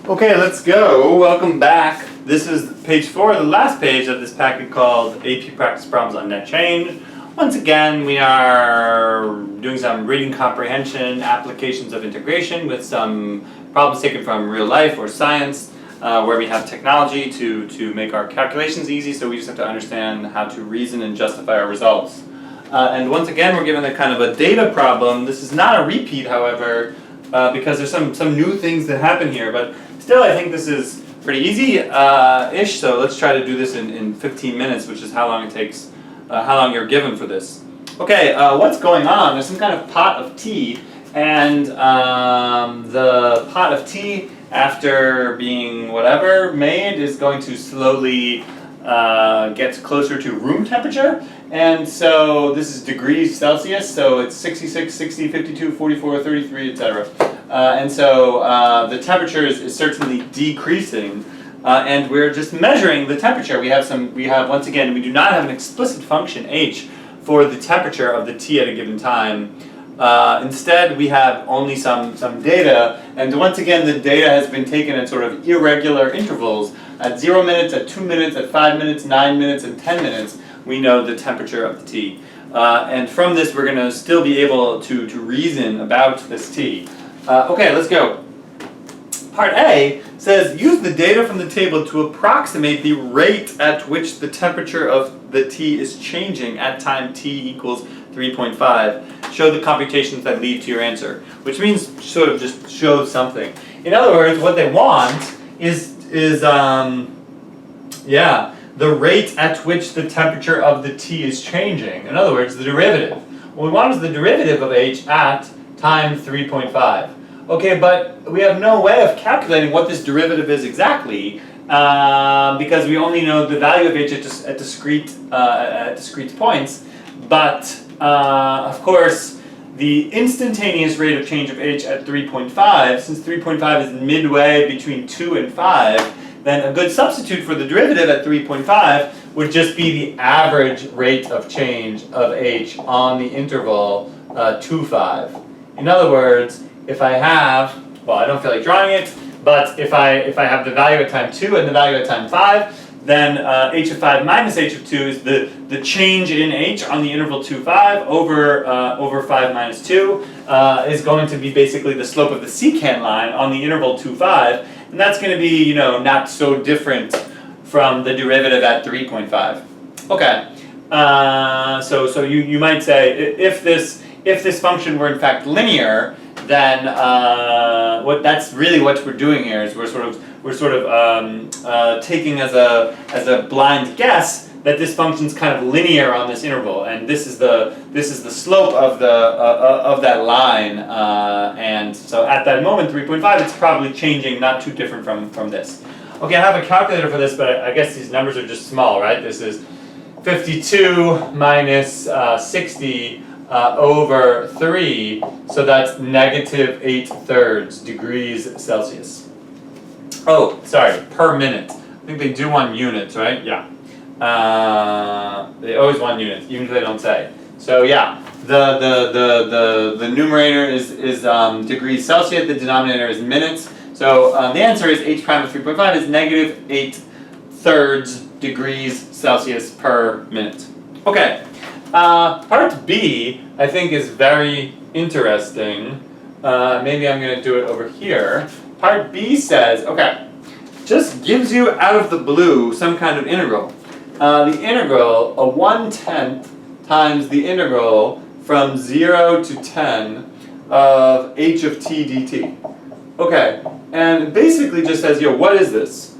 Okay, let's go. Welcome back. This is page 4, the last page of this packet called AP Practice Problems on Net Change. Once again, we are doing some reading comprehension, applications of integration with some problems taken from real life or science, where we have technology to make our calculations easy, so we just have to understand how to reason and justify our results. And once again, we're given a kind of a data problem. This is not a repeat, however, because there's some new things that happen here, but still I think this is pretty easy-ish, so let's try to do this in 15 minutes, which is how long it takes, how long you're given for this. Okay, what's going on? There's some kind of pot of tea, and the pot of tea, after being whatever made, is going to slowly get closer to room temperature. And so this is degrees Celsius, so it's 66, 60, 52, 44, 33, etc. And so the temperature is certainly decreasing, and we're just measuring the temperature. We have once again, we do not have an explicit function h for the temperature of the t at a given time. Instead, we have only some data, and once again, the data has been taken at sort of irregular intervals. At 0 minutes, at 2 minutes, at 5 minutes, 9 minutes, and 10 minutes, we know the temperature of the tea. And from this, we're going to still be able to reason about this tea. Okay, let's go. Part A says, use the data from the table to approximate the rate at which the temperature of the tea is changing at time t equals 3.5. Show the computations that lead to your answer, which means sort of just show something. In other words, what they want is the rate at which the temperature of the tea is changing. In other words, the derivative. What we want is the derivative of h at time 3.5. Okay, but we have no way of calculating what this derivative is exactly, because we only know the value of h at discrete points. But of course, the instantaneous rate of change of h at 3.5, since 3.5 is midway between 2 and 5, then a good substitute for the derivative at 3.5 would just be the average rate of change of h on the interval 2, 5. In other words, if I have, well, I don't feel like drawing it, but if I have the value at time 2 and the value at time 5, then h of 5 minus h of 2 is the change in h on the interval 2, 5 over 5 minus 2 is going to be basically the slope of the secant line on the interval 2, 5. And that's going to be, you know, not so different from the derivative at 3.5. Okay, so you might say if this function were in fact linear, then that's really what we're doing here is we're sort of taking as a blind guess that this function's kind of linear on this interval, and this is the slope of that line, and so at that moment 3.5, it's probably changing not too different from this. Okay, I have a calculator for this, but I guess these numbers are just small, right? This is 52 minus 60 over 3, so that's negative 8/3 degrees Celsius. Oh, sorry, per minute. I think they do want units, right? Yeah. They always want units, even if they don't say. So yeah, the numerator is degrees Celsius, the denominator is minutes. So the answer is h prime of 3.5 is negative 8/3 degrees Celsius per minute. Okay, part B I think is very interesting. Maybe I'm going to do it over here. Part B says, okay, just gives you out of the blue some kind of integral. The integral, a 1/10 times the integral from 0 to 10 of h of t dt. Okay, and it basically just says, yo, what is this?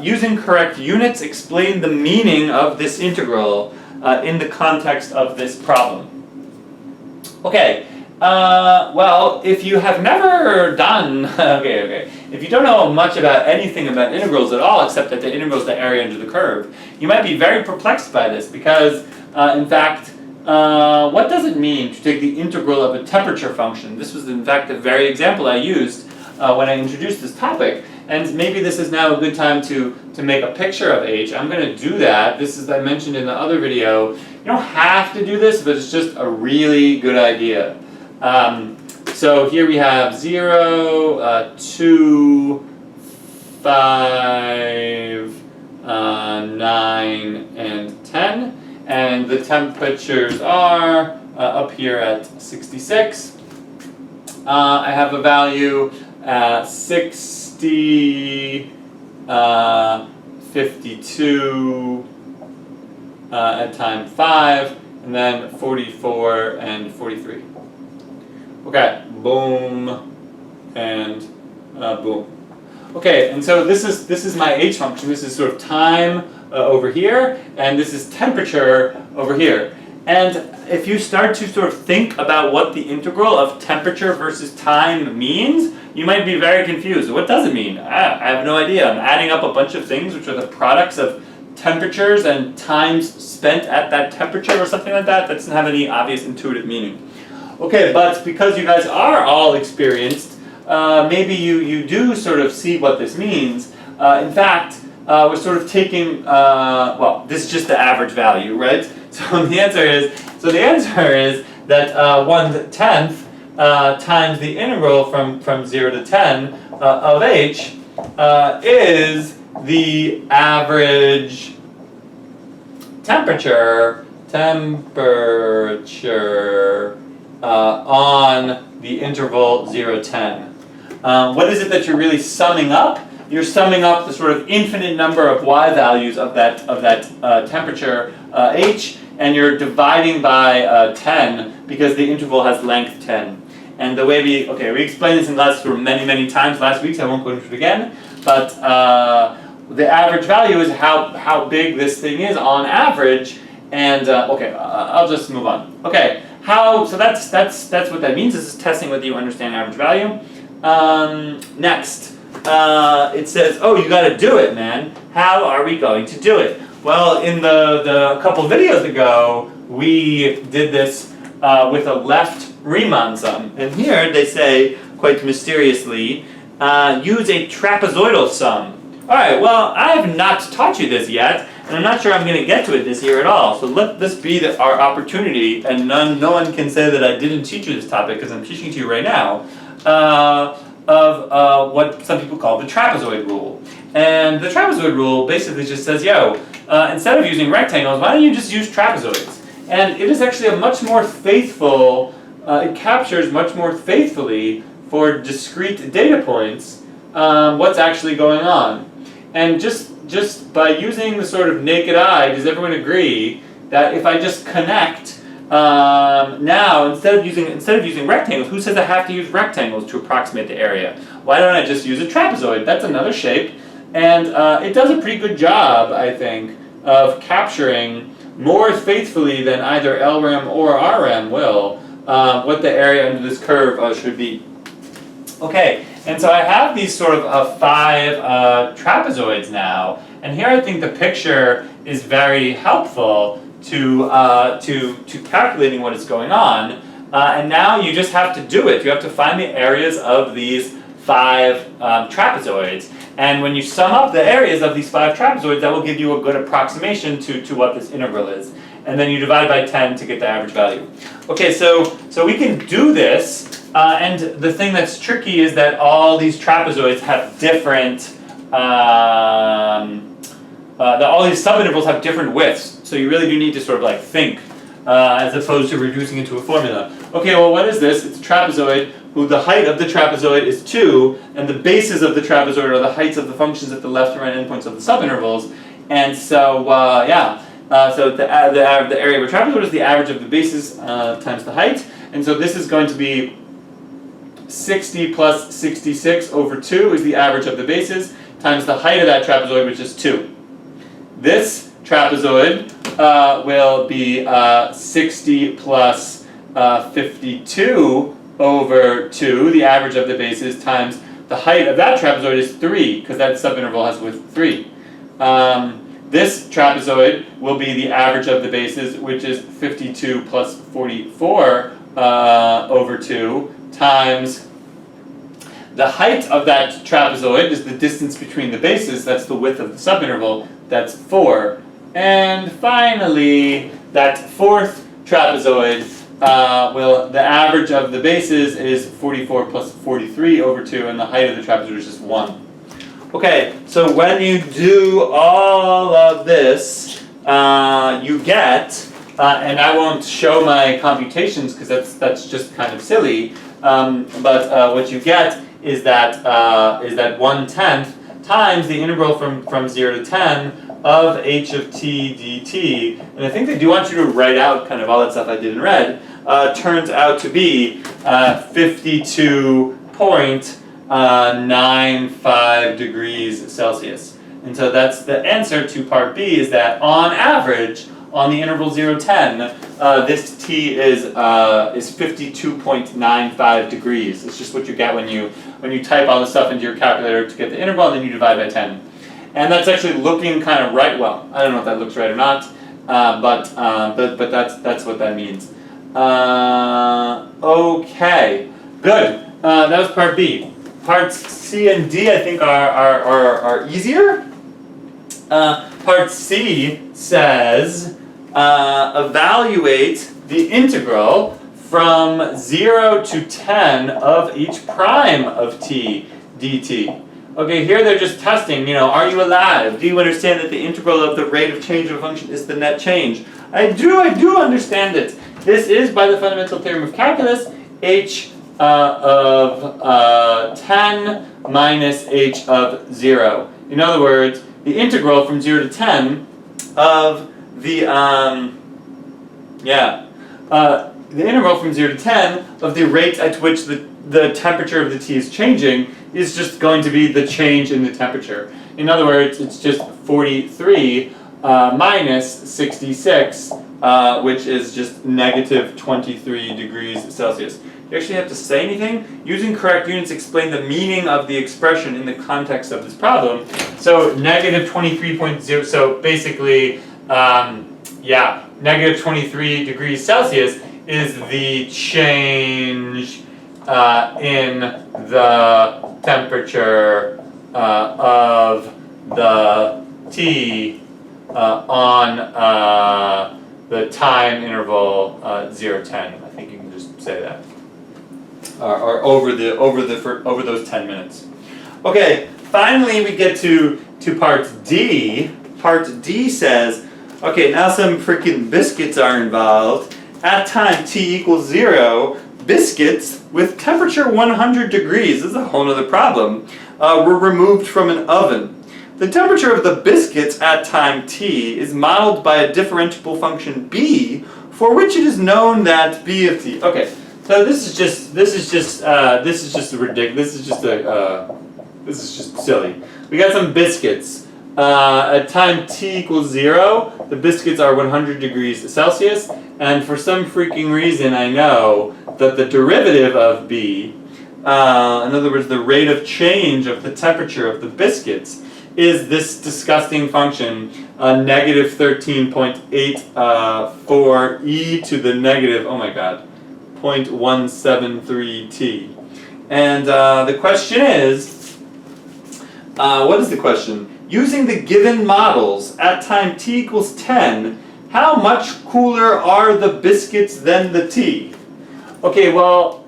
Using correct units, explain the meaning of this integral in the context of this problem. Okay, well, if you have never done, okay, if you don't know much about anything about integrals at all, except that the integral is the area under the curve, you might be very perplexed by this, because, in fact, what does it mean to take the integral of a temperature function? This was, in fact, the very example I used when I introduced this topic, and maybe this is now a good time to make a picture of h. I'm going to do that. This is, I mentioned in the other video, you don't have to do this, but it's just a really good idea. So here we have 0, 2, 5, 9, and 10. And the temperatures are up here at 66. I have a value 60, 52 at time 5, and then 44 and 43. Okay, boom, and boom. Okay, and so this is my h function. This is sort of time over here, and this is temperature over here. And if you start to sort of think about what the integral of temperature versus time means, you might be very confused. What does it mean? I have no idea. I'm adding up a bunch of things which are the products of temperatures and times spent at that temperature or something like that. That doesn't have any obvious intuitive meaning. Okay, but because you guys are all experienced, maybe you do sort of see what this means. In fact, we're sort of taking, well, this is just the average value, right? So the answer is that 1/10 times the integral from 0 to 10 of h is the average temperature on the interval 0, 10. What is it that you're really summing up? You're summing up the sort of infinite number of y values of that temperature h, and you're dividing by 10 because the interval has length 10. And the way we explained this in class for many times last week, so I won't go into it again. But the average value is how big this thing is on average. And I'll just move on. Okay, so that's what that means. This is testing whether you understand average value. Next, it says, oh, you got to do it, man. How are we going to do it? Well, in the couple videos ago, we did this with a left Riemann sum. And here they say, quite mysteriously, use a trapezoidal sum. Alright, well, I have not taught you this yet, and I'm not sure I'm going to get to it this year at all. So let this be our opportunity, and no one can say that I didn't teach you this topic, because I'm teaching to you right now, of what some people call the trapezoid rule. And the trapezoid rule basically just says, instead of using rectangles, why don't you just use trapezoids? And it is actually a much more faithful, it captures much more faithfully for discrete data points what's actually going on. And just by using the sort of naked eye, does everyone agree that if I just connect now, instead of using rectangles, who says I have to use rectangles to approximate the area? Why don't I just use a trapezoid? That's another shape. And it does a pretty good job, I think, of capturing more faithfully than either LREM or RREM will what the area under this curve should be. Okay, and so I have these sort of 5 trapezoids now, and here I think the picture is very helpful to calculating what is going on. And now you just have to do it. You have to find the areas of these 5 trapezoids. And when you sum up the areas of these 5 trapezoids, that will give you a good approximation to what this integral is. And then you divide by 10 to get the average value. Okay, so we can do this, and the thing that's tricky is that all these trapezoids have different, all these subintervals have different widths. So you really do need to sort of like think, as opposed to reducing it to a formula. Okay, well what is this? It's a trapezoid who the height of the trapezoid is 2, and the bases of the trapezoid are the heights of the functions at the left and right endpoints of the subintervals. And so, so the area of a trapezoid is the average of the bases times the height. And so this is going to be 60 plus 66 over 2 is the average of the bases times the height of that trapezoid, which is 2. This trapezoid will be 60 plus 52 over 2, the average of the bases, times the height of that trapezoid is 3, because that subinterval has width 3. This trapezoid will be the average of the bases, which is 52 plus 44 over 2, times the height of that trapezoid is the distance between the bases, that's the width of the subinterval, that's 4. And finally, that 4th trapezoid, the average of the bases is 44 plus 43 over 2, and the height of the trapezoid is just 1. Okay, so when you do all of this, you get, and I won't show my computations because that's just kind of silly, but what you get is that 1/10 times the integral from 0 to 10 of h of t dt, and I think they do want you to write out kind of all that stuff I did in red, turns out to be 52.95 degrees Celsius. And so that's the answer to part B, is that on average, on the interval 0 to 10, this t is 52.95 degrees. It's just what you get when you type all the stuff into your calculator to get the interval, and then you divide by 10. And that's actually looking kind of right. Well, I don't know if that looks right or not, but that's what that means. Okay, good. That was part B. Parts C and D, I think, are easier. Part C says evaluate the integral from 0 to 10 of each prime of t dt. Okay, here they're just testing, are you alive? Do you understand that the integral of the rate of change of a function is the net change? I do understand it. This is, by the fundamental theorem of calculus, h of 10 minus h of 0. In other words, the integral from 0 to 10 of the integral from 0 to 10 of the rate at which the temperature of the tea is changing is just going to be the change in the temperature. In other words, it's just 43 minus 66, which is just negative 23 degrees Celsius. You actually have to say anything? Using correct units, explain the meaning of the expression in the context of this problem. So negative 23.0, so basically, negative 23 degrees Celsius is the change in the temperature of the tea on the time interval 0 to 10. I think you can just say that. Or over those 10 minutes. Okay, finally we get to part D. Part D says, okay, now some freaking biscuits are involved. At time t equals 0, biscuits with temperature 100 degrees, this is a whole other problem, were removed from an oven. The temperature of the biscuits at time t is modeled by a differentiable function b, for which it is known that b of t. Okay, so this is just ridiculous. This is just silly. We got some biscuits. At time t equals 0, the biscuits are 100 degrees Celsius, and for some freaking reason I know that the derivative of b, in other words the rate of change of the temperature of the biscuits, is this disgusting function, negative 13.84 e to the negative, 0.173 t. And the question is, what is the question? Using the given models at time t equals 10, how much cooler are the biscuits than the tea? Okay, well,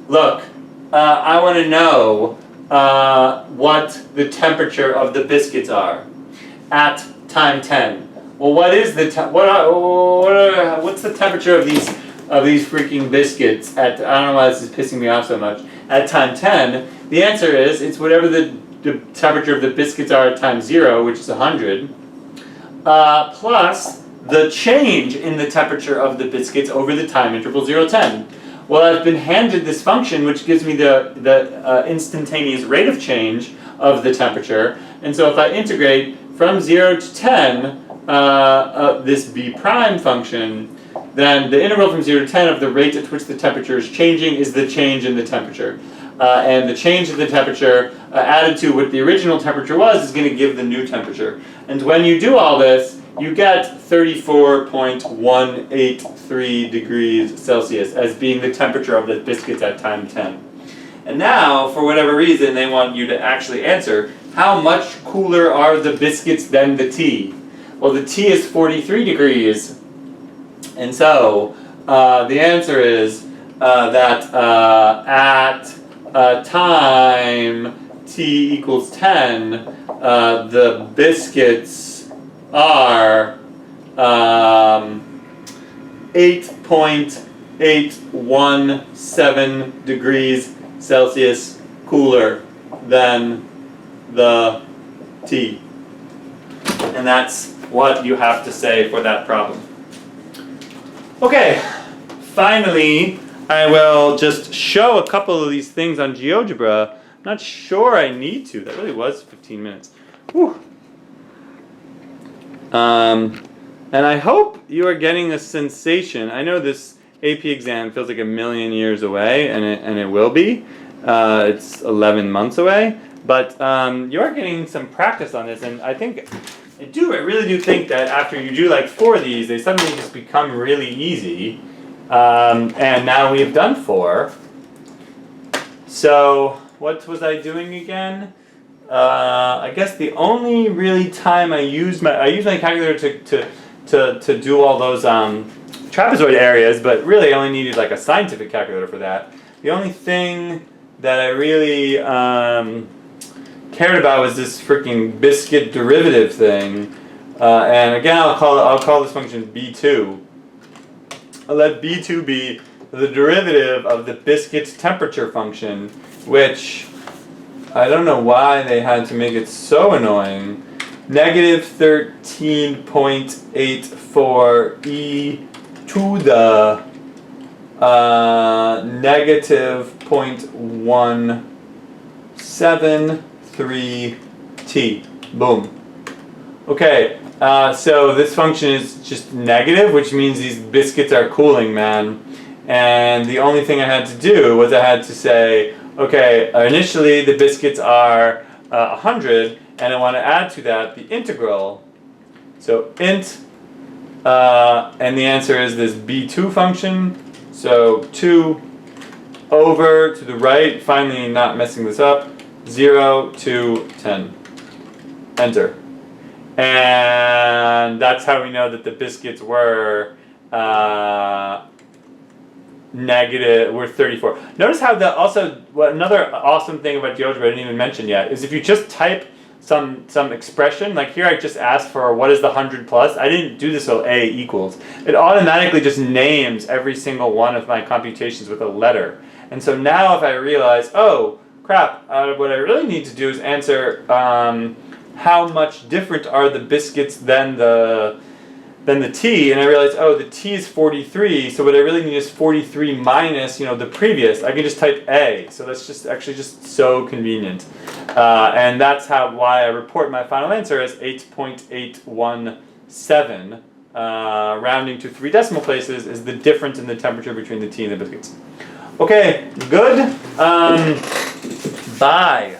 look, I want to know what the temperature of the biscuits are at time 10. Well, what is the what's the temperature of these freaking biscuits at, I don't know why this is pissing me off so much, at time 10? The answer is it's whatever the temperature of the biscuits are at time 0, which is 100, plus the change in the temperature of the biscuits over the time interval 0 to 10. Well, I've been handed this function which gives me the instantaneous rate of change of the temperature, and so if I integrate from 0 to 10 this b prime function, then the integral from 0 to 10 of the rate at which the temperature is changing is the change in the temperature. And the change in the temperature added to what the original temperature was is going to give the new temperature. And when you do all this, you get 34.183 degrees Celsius as being the temperature of the biscuits at time 10. And now, for whatever reason, they want you to actually answer, how much cooler are the biscuits than the tea? Well, the tea is 43 degrees. And so, the answer is that at time T equals 10, the biscuits are 8.817 degrees Celsius cooler than the tea. And that's what you have to say for that problem. Okay, finally, I will just show a couple of these things on GeoGebra. I'm not sure I need to. That really was 15 minutes. Whew. And I hope you are getting a sensation. I know this AP exam feels like a million years away, and it will be. It's 11 months away. But you are getting some practice on this, and I really do think that after you do like 4 of these, they suddenly just become really easy. And now we have done 4. So what was I doing again? I guess the only really time I used my calculator to do all those trapezoid areas, but really I only needed like a scientific calculator for that. The only thing that I really cared about was this freaking biscuit derivative thing, and again I'll call this function b2. I'll let b2 be the derivative of the biscuit's temperature function, which I don't know why they had to make it so annoying. Negative 13.84 e to the negative 0.173t. Boom. Okay, so this function is just negative, which means these biscuits are cooling, man. And the only thing I had to do was I had to say, okay, initially the biscuits are 100, and I want to add to that the integral. So int, and the answer is this b2 function. So 2 over to the right, finally not messing this up, 0 to 10. Enter. And that's how we know that the biscuits were were 34. Notice how another awesome thing about GeoGebra I didn't even mention yet is if you just type some expression, like here I just asked for what is the 100 plus, I didn't do this so A equals. It automatically just names every single one of my computations with a letter. And so now if I realize, oh crap, what I really need to do is answer how much different are the biscuits than the t, and I realize, oh, the t is 43, so what I really need is 43 minus, the previous. I can just type A, so that's just so convenient. And that's why I report my final answer as 8.817, rounding to 3 decimal places, is the difference in the temperature between the tea and the biscuits. Okay, good. Bye.